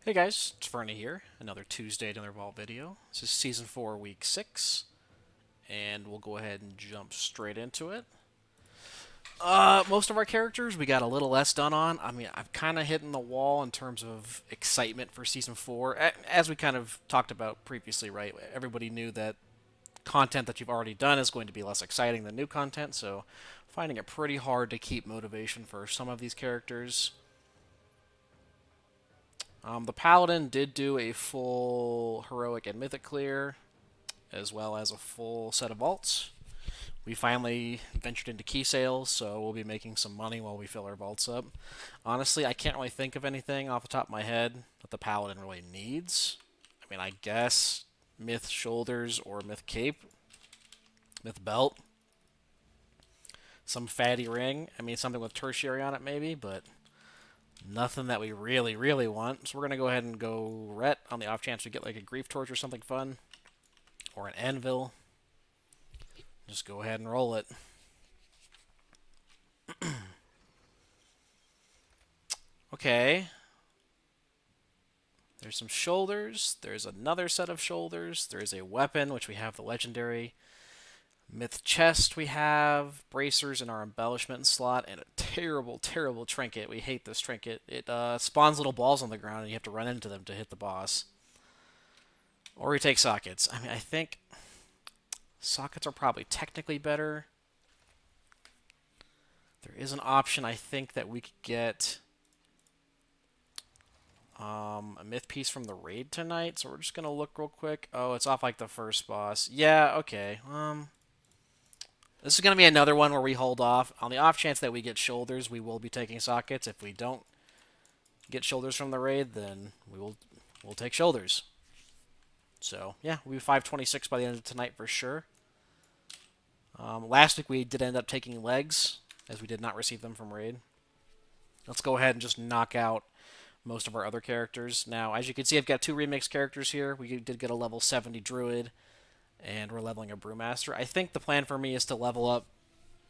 Hey guys, it's Fernie here. Another Tuesday Dinner Vault video. This is Season 4, Week 6, and we'll go ahead and jump straight into it. Most of our characters we got a little less done on. I mean, I've kind of hitting the wall in terms of excitement for Season 4. As we kind of talked about previously, right? Everybody knew that content that you've already done is going to be less exciting than new content, so finding it pretty hard to keep motivation for some of these characters. The Paladin did do a full heroic and mythic clear, as well as a full set of vaults. We finally ventured into key sales, so we'll be making some money while we fill our vaults up. Honestly, I can't really think of anything off the top of my head that the Paladin really needs. I mean, I guess Myth Shoulders or Myth Cape, Myth Belt, some fatty ring. I mean, something with tertiary on it maybe, but nothing that we really, really want. So we're going to go ahead and go Ret on the off chance we get like a Grief Torch or something fun. Or an Anvil. Just go ahead and roll it. Okay. There's some shoulders. There's another set of shoulders. There's a weapon, which we have the legendary. Myth chest we have. Bracers in our embellishment slot. And a terrible, terrible trinket. We hate this trinket. It spawns little balls on the ground and you have to run into them to hit the boss. Or we take sockets. I mean, I think sockets are probably technically better. There is an option, I think, that we could get a myth piece from the raid tonight. So we're just going to look real quick. Oh, it's off like the first boss. Yeah, okay. This is going to be another one where we hold off. On the off chance that we get shoulders, we will be taking sockets. If we don't get shoulders from the raid, then we'll take shoulders. So, yeah, we'll be 526 by the end of tonight for sure. Last week we did end up taking legs, as we did not receive them from raid. Let's go ahead and just knock out most of our other characters. Now, as you can see, I've got two remix characters here. We did get a level 70 druid, and we're leveling a brewmaster. I think the plan for me is to level up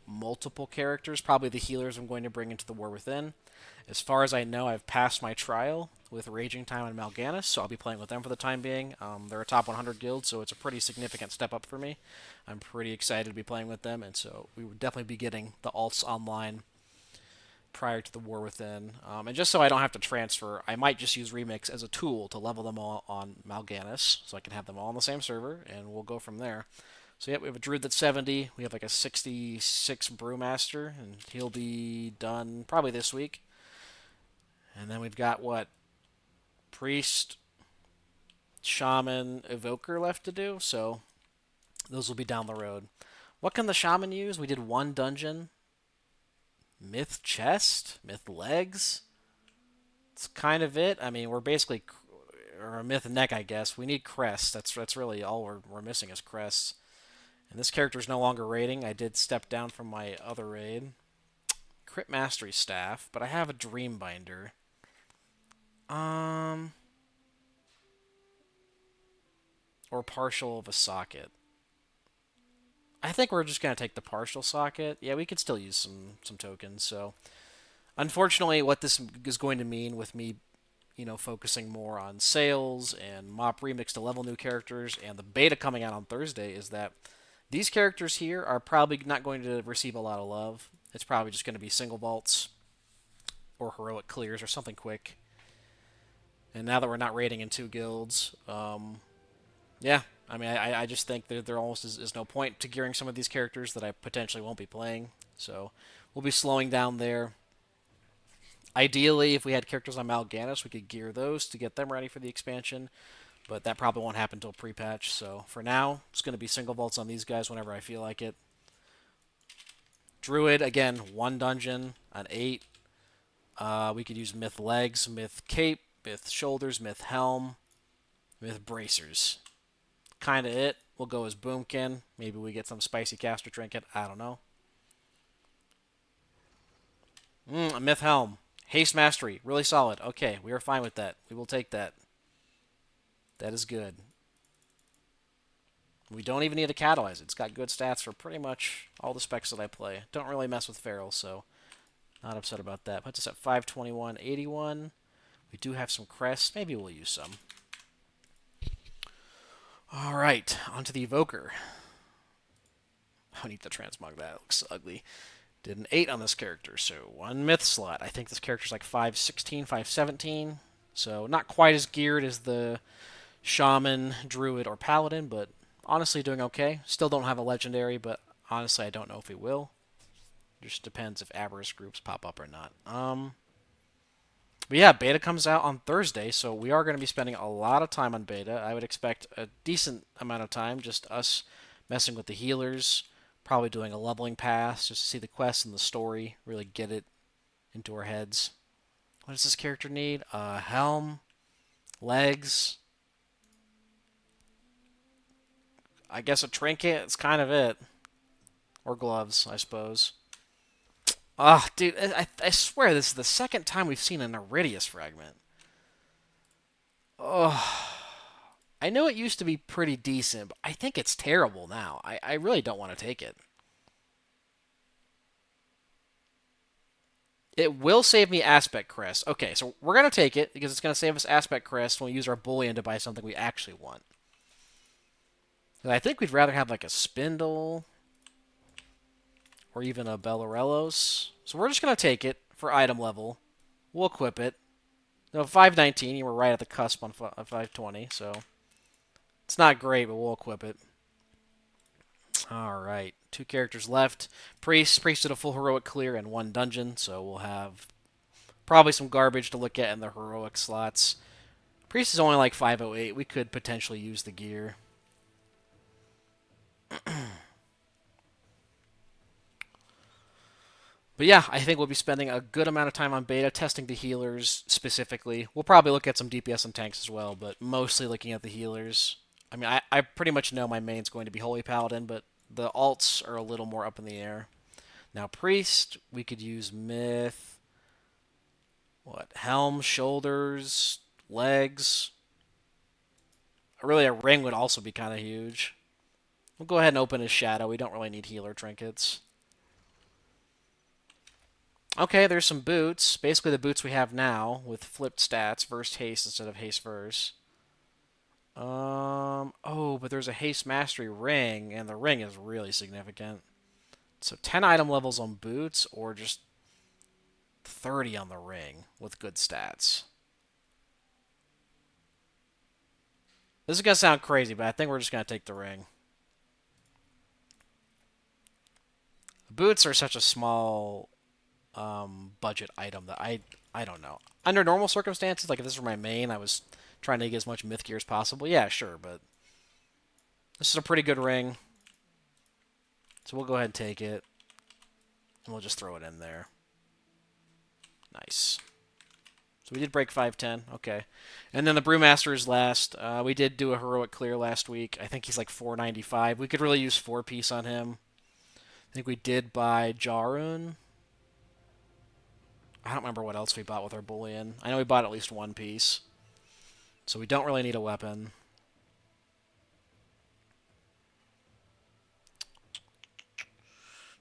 multiple characters, probably the healers I'm going to bring into the War Within. As far as I know, I've passed my trial with Raging Time and Mal'Ganis, so I'll be playing with them for the time being. They're a top 100 guild, so it's a pretty significant step up for me. I'm pretty excited to be playing with them, and so we would definitely be getting the alts online prior to the War Within. And just so I don't have to transfer, I might just use Remix as a tool to level them all on Mal'Ganis, so I can have them all on the same server, and we'll go from there. So yeah, we have a Druid that's 70. We have like a 66 Brewmaster, and he'll be done probably this week. And then we've got what? Priest, Shaman, Evoker left to do, so those will be down the road. What can the Shaman use? We did one dungeon. Myth chest? Myth legs? It's kind of it. I mean, we're basically... Or a myth neck, I guess. We need crests. That's really all we're missing is crests. And this character is no longer raiding. I did step down from my other raid. Crit Mastery Staff, but I have a Dreambinder. Or partial of a socket. I think we're just going to take the partial socket. Yeah, we could still use some tokens. So, unfortunately, what this is going to mean with me, focusing more on sales and Mop Remix to level new characters and the beta coming out on Thursday is that these characters here are probably not going to receive a lot of love. It's probably just going to be single vaults or heroic clears or something quick. And now that we're not raiding in two guilds, yeah, I mean, I just think that there almost is no point to gearing some of these characters that I potentially won't be playing. So we'll be slowing down there. Ideally, if we had characters on Mal'Ganis, we could gear those to get them ready for the expansion. But that probably won't happen until pre-patch. So for now, it's going to be single vaults on these guys whenever I feel like it. Druid, again, one dungeon, an 8. We could use Myth Legs, Myth Cape, Myth Shoulders, Myth Helm, Myth Bracers. Kind of it. We'll go as Boomkin. Maybe we get some spicy caster trinket. I don't know. A Myth Helm. Haste Mastery. Really solid. Okay, we are fine with that. We will take that. That is good. We don't even need to catalyze it. It's got good stats for pretty much all the specs that I play. Don't really mess with Feral, so not upset about that. Puts us at 521.81. We do have some crests. Maybe we'll use some. All right, onto the Evoker. I need to transmog that. It looks ugly. Did an 8 on this character, so 1 myth slot. I think this character's like 516, 517. So not quite as geared as the Shaman, Druid, or Paladin, but honestly doing okay. Still don't have a legendary, but honestly I don't know if we will. Just depends if Avarice groups pop up or not. But yeah, beta comes out on Thursday, so we are going to be spending a lot of time on beta. I would expect a decent amount of time, just us messing with the healers, probably doing a leveling pass, just to see the quests and the story, really get it into our heads. What does this character need? Helm, legs, I guess a trinket. It's kind of it, or gloves, I suppose. Ah, dude, I swear this is the second time we've seen an Iridius fragment. Oh, I know it used to be pretty decent, but I think it's terrible now. I really don't want to take it. It will save me Aspect Crest. Okay, so we're going to take it because it's going to save us Aspect Crest when we use our Bullion to buy something we actually want. And I think we'd rather have like a Spindle or even a Bellorelos. So we're just going to take it for item level. We'll equip it. No, 519, you were right at the cusp on 520, so it's not great, but we'll equip it. All right, 2 characters left. Priest did a full heroic clear and 1 dungeon, so we'll have probably some garbage to look at in the heroic slots. Priest is only like 508. We could potentially use the gear. But yeah, I think we'll be spending a good amount of time on beta, testing the healers specifically. We'll probably look at some DPS and tanks as well, but mostly looking at the healers. I mean, I pretty much know my main's going to be Holy Paladin, but the alts are a little more up in the air. Now, Priest, we could use Myth. What? Helm, shoulders, legs. Really, a ring would also be kind of huge. We'll go ahead and open his shadow. We don't really need healer trinkets. Okay, there's some boots. Basically the boots we have now with flipped stats, verse haste instead of haste verse. Oh, but there's a haste mastery ring, and the ring is really significant. So 10 item levels on boots, or just 30 on the ring with good stats. This is going to sound crazy, but I think we're just going to take the ring. Boots are such a small budget item that I don't know. Under normal circumstances, like if this were my main, I was trying to get as much myth gear as possible. Yeah, sure, but this is a pretty good ring. So we'll go ahead and take it. And we'll just throw it in there. Nice. So we did break 510. Okay. And then the Brewmaster is last. We did do a heroic clear last week. I think he's like 495. We could really use 4-piece on him. I think we did buy Jarun. I don't remember what else we bought with our bullion. I know we bought at least 1 piece. So we don't really need a weapon.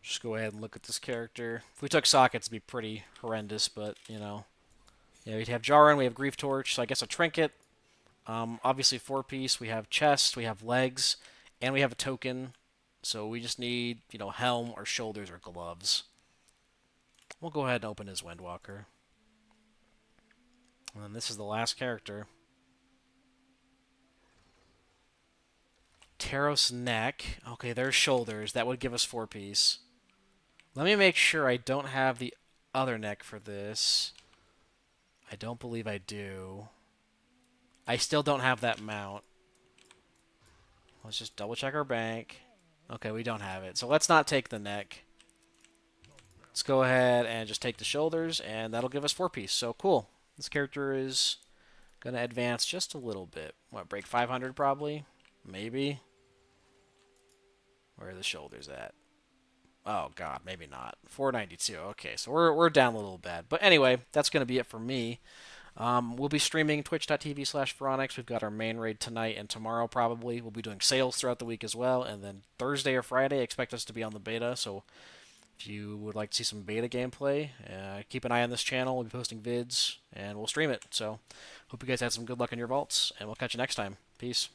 Just go ahead and look at this character. If we took sockets, it'd be pretty horrendous, but, you know. Yeah, we'd have Jarun, we have Grief Torch, so I guess a trinket. Obviously 4-piece. We have chest, we have legs, and we have a token. So we just need, you know, helm or shoulders or gloves. We'll go ahead and open his Windwalker. And then this is the last character. Taros neck. Okay, there's shoulders. That would give us 4-piece. Let me make sure I don't have the other neck for this. I don't believe I do. I still don't have that mount. Let's just double check our bank. Okay, we don't have it. So let's not take the neck. Let's go ahead and just take the shoulders, and that'll give us 4-piece. So cool. This character is going to advance just a little bit. What, break 500 probably? Maybe. Where are the shoulders at? Oh, God, maybe not. 492. Okay, so we're down a little bit. But anyway, that's going to be it for me. We'll be streaming twitch.tv/Veronix. We've got our main raid tonight and tomorrow probably. We'll be doing sales throughout the week as well. And then Thursday or Friday, expect us to be on the beta. So If you would like to see some beta gameplay, keep an eye on this channel. We'll be posting vids, and we'll stream it. So, hope you guys had some good luck in your vaults, and we'll catch you next time. Peace.